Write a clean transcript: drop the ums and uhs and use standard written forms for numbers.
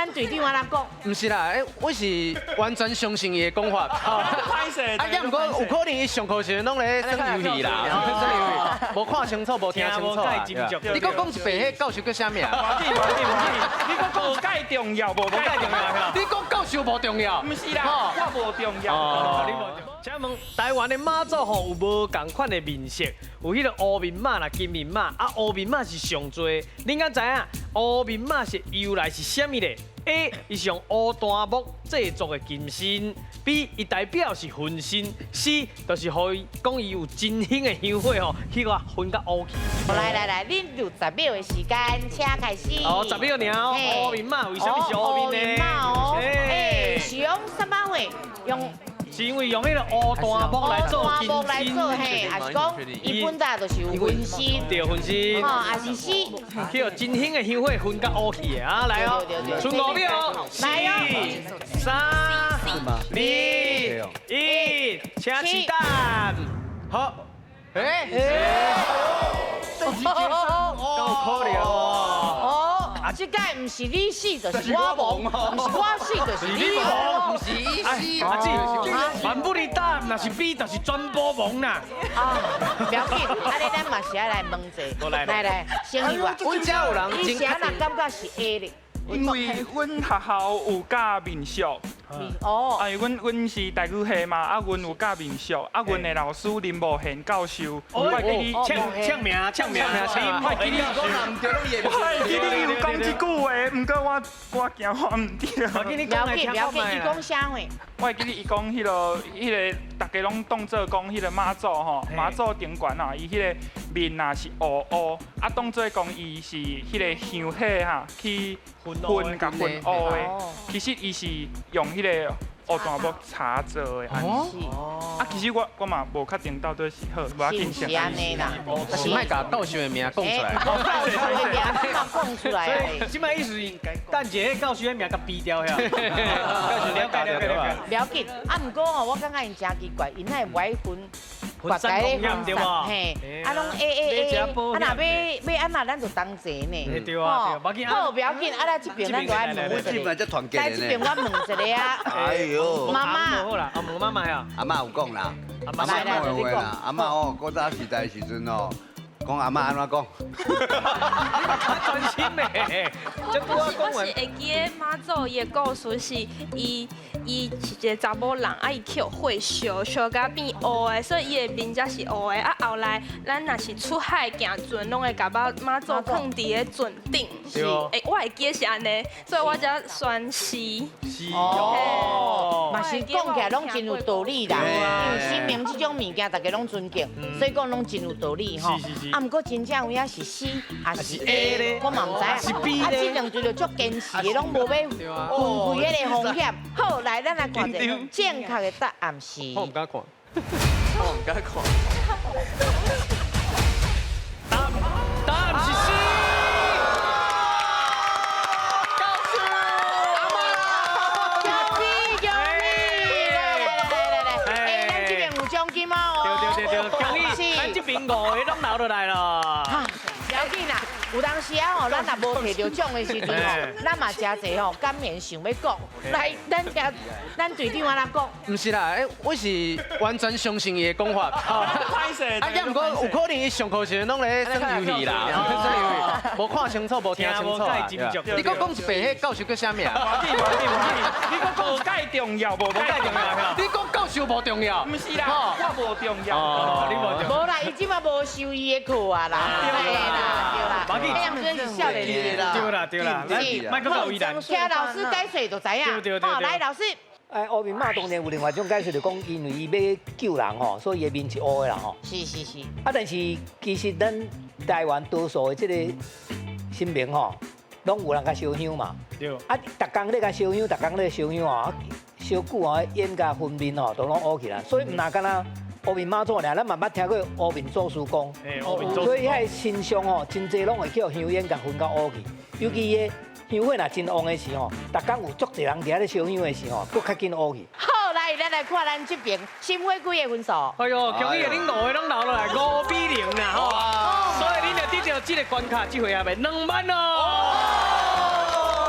咱队长安怎讲？唔是啦，我是完全相信伊的讲法。歹势，啊，也毋过有可能伊上课时拢咧耍游戏啦，耍游戏，无看清楚，无听清楚啊。你搁讲一遍，迄教授叫啥名？无紧，你讲无介重要，无介重要。你讲教授无重要？唔是啦，我无重要。请问台湾的妈祖吼有无共款的面色？有迄个乌面马啦、金面马，啊乌面马是上多。恁敢知影乌面马是由来是啥物咧 ？A. 伊是用乌檀木制作的金身 ；B. 伊代表是分身 ；C. 就是互伊讲伊有真香的香火吼，去个分甲乌去。来，恁有10秒的时间，请开始。哦，10秒尔乌面马为什么是乌面呢？是用什么话？用。是因为用迄个乌檀木来做金身，嘿，还是讲伊本来就是有分身，对分身，哦，还是死，去有真香的香火分甲乌去的啊，来哦，剩5秒，来哦，4、3、2、1，请起蛋，好，够可怜哦。啊，这届唔是你死，就是我亡；唔是我死，就是你亡；唔是伊死，阿姊，万不离答，若是 B， 就是全部亡啦。啊，不要紧，啊，你咱嘛是要来问者，来，先去话，阮遮有人你谁人感觉是 A 咧？因为阮学校有教民俗，哦，啊，阮是台语系嘛，啊，阮有教民俗，啊，阮的老师林茂贤教授，我会记你唱名，我会记你有讲一句话，不过我惊我唔对。我记你不要紧，讲来听不要紧，你看卖啦。讲啥话？我会记你伊讲迄个，大家拢当做讲迄个妈祖吼，妈祖顶悬啊，伊迄个面啊是乌乌，啊当做讲伊是迄个香火哈去甲混乌的，其实伊是用迄个乌檀木茶做的安尼。啊，其实我嘛无确定到底是好，无要紧是安尼啦，是莫甲教授的名讲出来。教授的名你嘛讲出来所以即摆意思是，等一下教授的名甲逼掉呀。教授了解。不要紧，啊，毋过哦，我感觉因真奇怪，因那会歪分。分散供应对无？嘿，啊，拢 A，啊，若要安那，咱就同齐呢。对啊，好，不要紧，啊，咱这边咱就爱问一个。来这边我问一个啊。哎呦，妈妈。好啦，问妈妈呀。阿妈有讲啦，阿阿妈讲的话啦，阿妈哦，古早时代时阵哦，讲阿妈安怎讲？专心嘞，我是会记得妈祖伊的故事是伊是一个查某人，啊伊去火烧甲变乌的，所以伊的面才是乌的。啊后来咱若是出海行船，拢会甲妈祖放伫个船顶。是，我会记得是安尼，所以我才选 C。哦，嘛是讲起来拢真有道理啦。因为生命这种物件，大家拢尊敬，所以讲拢真有道理吼。啊，毋过真正有影是 C 还是 A 咧？我嘛毋知。是 B 啊，咧。这两队就足坚持的，拢无要分开迄个风险。好，来，咱来看一下正确的答案是。我唔敢看。答案是 C。对，咱这边5个拢留落来了。不要紧啦，有当时啊吼，咱若无摕到奖的时阵吼，咱嘛真侪吼，敢免想要讲。来，咱队长安怎讲？唔是啦，我是完全相信伊的讲法。歹势，啊，也毋过有可能伊上课时拢咧耍游戏啦，耍游戏，无看清楚，无听清楚啊。你搁讲一遍，迄教授叫啥名？你讲无介重要，无介重要。你讲教授无重要？唔是啦，我无重要。无啦，伊即马无收伊的课啊啦。对啦，这样真是少年的啦。对啦，麦克搞为难。听老师解说就知影。好，来老师。乌面马当然有另外一种解释，就讲因为伊要救人吼，所以伊的面是乌的啦吼。是。啊，但是其实咱台湾多数的这个新民吼，拢有人甲烧香嘛。对。啊，逐工咧甲烧香，逐工咧烧香哦，烧久哦，烟甲熏面哦，都拢乌起来。所以唔那干那乌面马祖尔，咱嘛捌听过乌面祖师公。所以遐身上哦，真济拢会叫香烟甲熏到乌去，尤其伊。香火若真旺的时候，逐工有足侪人伫遐咧烧香的时候，佫较紧乌去。好，来，咱来看咱这边新火几个分数。哎呦，恭喜恁5个拢留落来5比0啦吼，所以恁就得到这个关卡，这回也袂2万哦。